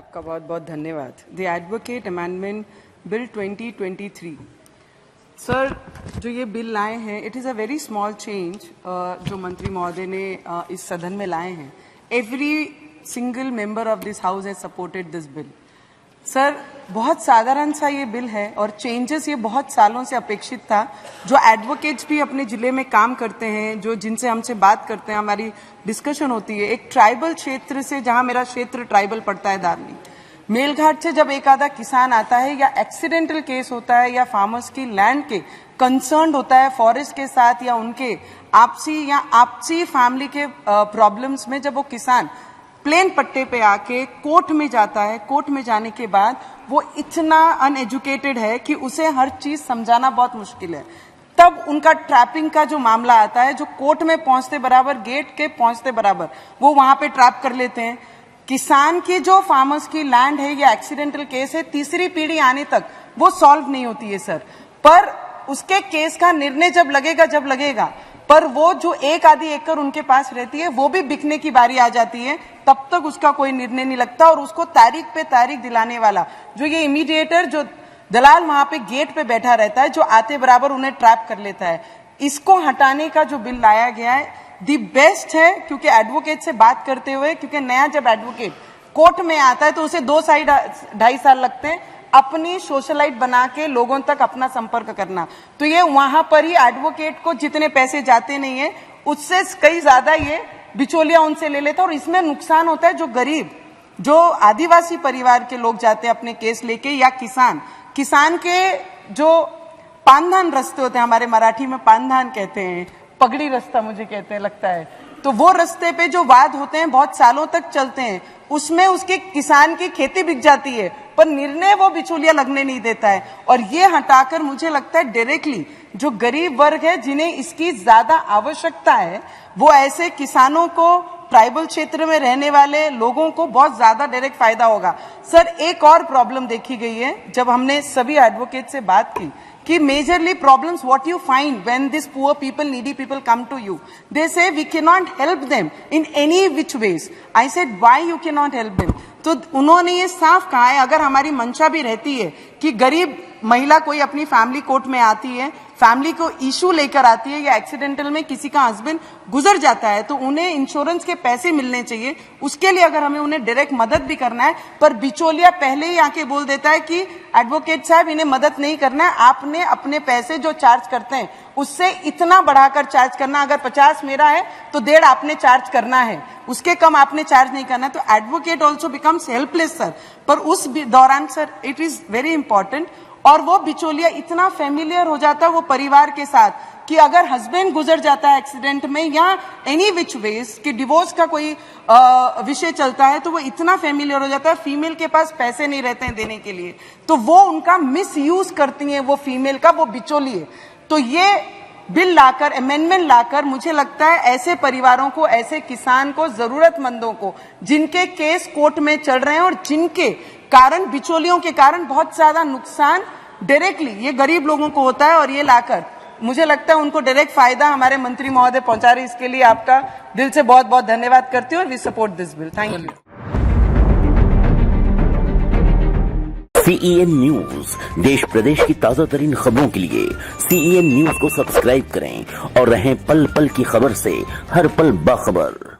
आपका बहुत बहुत धन्यवाद। The advocate amendment bill 2023 sir, जो ये बिल लाए हैं, it is a very small change जो मंत्री महोदय ने इस सदन में लाए हैं। Every single member of this house has supported this bill. Sir, बहुत साधारण सा ये बिल है और चेंजेस ये बहुत सालों से अपेक्षित था। जो एडवोकेट्स भी अपने जिले में काम करते हैं, जो जिनसे हमसे बात करते हैं, हमारी डिस्कशन होती है, एक ट्राइबल क्षेत्र से, जहां मेरा क्षेत्र ट्राइबल पड़ता है, दार्नी मेलघाट से जब एक आधा किसान आता है या एक्सीडेंटल केस होता है या फार्मर्स की लैंड के कंसर्न होता है फॉरेस्ट के साथ या उनके आपसी फैमिली के प्रॉब्लम्स में, जब वो किसान प्लेन पट्टे पे आके कोर्ट में जाता है, कोर्ट में जाने के बाद वो इतना अनएजुकेटेड है कि उसे हर चीज समझाना बहुत मुश्किल है। तब उनका ट्रैपिंग का जो मामला आता है, जो कोर्ट में पहुंचते बराबर, गेट के पहुंचते बराबर वो वहां पे ट्रैप कर लेते हैं। किसान की जो फार्मर्स की लैंड है या एक्सीडेंटल केस है, तीसरी पीढ़ी आने तक वो सॉल्व नहीं होती है सर। पर उसके केस का निर्णय जब लगेगा, पर वो जो एक आधी एकड़ उनके पास रहती है वो भी बिकने की बारी आ जाती है, तब तक उसका कोई निर्णय नहीं लगता। और उसको तारीख पे तारीख दिलाने वाला जो ये इमीडिएटर, जो दलाल वहां पे गेट पे बैठा रहता है, जो आते बराबर उन्हें ट्रैप कर लेता है, इसको हटाने का जो बिल लाया गया है दी बेस्ट है। क्योंकि एडवोकेट से बात करते हुए, क्योंकि नया जब एडवोकेट कोर्ट में आता है तो उसे 2-2.5 साल लगते हैं अपनी सोशलाइट बना के लोगों तक अपना संपर्क करना। तो ये वहां पर ही एडवोकेट को जितने पैसे जाते नहीं है, उससे कई ज्यादा ये बिचौलिया उनसे ले लेता है। और इसमें नुकसान होता है जो गरीब, जो आदिवासी परिवार के लोग जाते हैं अपने केस लेके, या किसान के जो पानधान रास्ते होते हैं, हमारे मराठी में पानधान कहते हैं, पगड़ी रास्ता मुझे कहते हैं लगता है, तो वो रास्ते पे जो वाद होते हैं बहुत सालों तक चलते हैं, उसमें उसके किसान की खेती बिक जाती है, पर निर्णय वो बिचौलिया लगने नहीं देता है। और ये हटाकर मुझे लगता है डायरेक्टली जो गरीब वर्ग है, जिन्हें इसकी ज्यादा आवश्यकता है, वो ऐसे किसानों को, ट्राइबल क्षेत्र में रहने वाले लोगों को बहुत ज्यादा डायरेक्ट फायदा होगा। सर, एक और प्रॉब्लम देखी गई है जब हमने सभी एडवोकेट से बात की कि majorly problems what you find when these poor people, needy people come to you, they say we cannot help them in any which ways. I said why you cannot help them? तो उन्होंने ये साफ कहा है, अगर हमारी मंशा भी रहती है कि गरीब महिला कोई अपनी फैमिली कोर्ट में आती है, फैमिली को इशू लेकर आती है, या एक्सीडेंटल में किसी का हस्बैंड गुजर जाता है, तो उन्हें इंश्योरेंस के पैसे मिलने चाहिए। उसके लिए अगर हमें उन्हें डायरेक्ट मदद भी करना है, पर बिचौलिया पहले ही आके बोल देता है कि एडवोकेट साहब इन्हें मदद नहीं करना है, आपने अपने पैसे जो चार्ज करते हैं उससे इतना बढ़ाकर चार्ज करना। अगर 50 मेरा है तो 1.5 आपने चार्ज करना है, उसके कम आपने चार्ज नहीं करना। तो advocate also becomes helpless sir. पर उस दौरान sir it is very important, और वो बिचौलिया इतना फेमिलियर हो जाता है वो परिवार के साथ कि अगर हस्बैंड गुजर जाता है एक्सीडेंट में या एनी विच वेज कि डिवोर्स का कोई विषय चलता है, तो वो इतना फेमिलियर हो जाता है, फीमेल के पास पैसे नहीं रहते हैं देने के लिए, तो वो उनका मिस यूज करती हैं वो फीमेल का, वो बिचौलिए। तो ये बिल लाकर, अमेंडमेंट लाकर, मुझे लगता है ऐसे परिवारों को, ऐसे किसान को, जरूरतमंदों को, जिनके केस कोर्ट में चल रहे हैं और जिनके कारण, बिचौलियों के कारण बहुत ज्यादा नुकसान डायरेक्टली ये गरीब लोगों को होता है, और ये लाकर मुझे लगता है उनको डायरेक्ट फायदा हमारे मंत्री महोदय पहुंचा रहे। इसके लिए आपका दिल से बहुत बहुत धन्यवाद करती हूँ और we support this bill. Thank you. CEN news, देश प्रदेश की ताजा तरीन खबरों के लिए CEN न्यूज को सब्सक्राइब करें और रहें पल पल की खबर से हर पल बाखबर।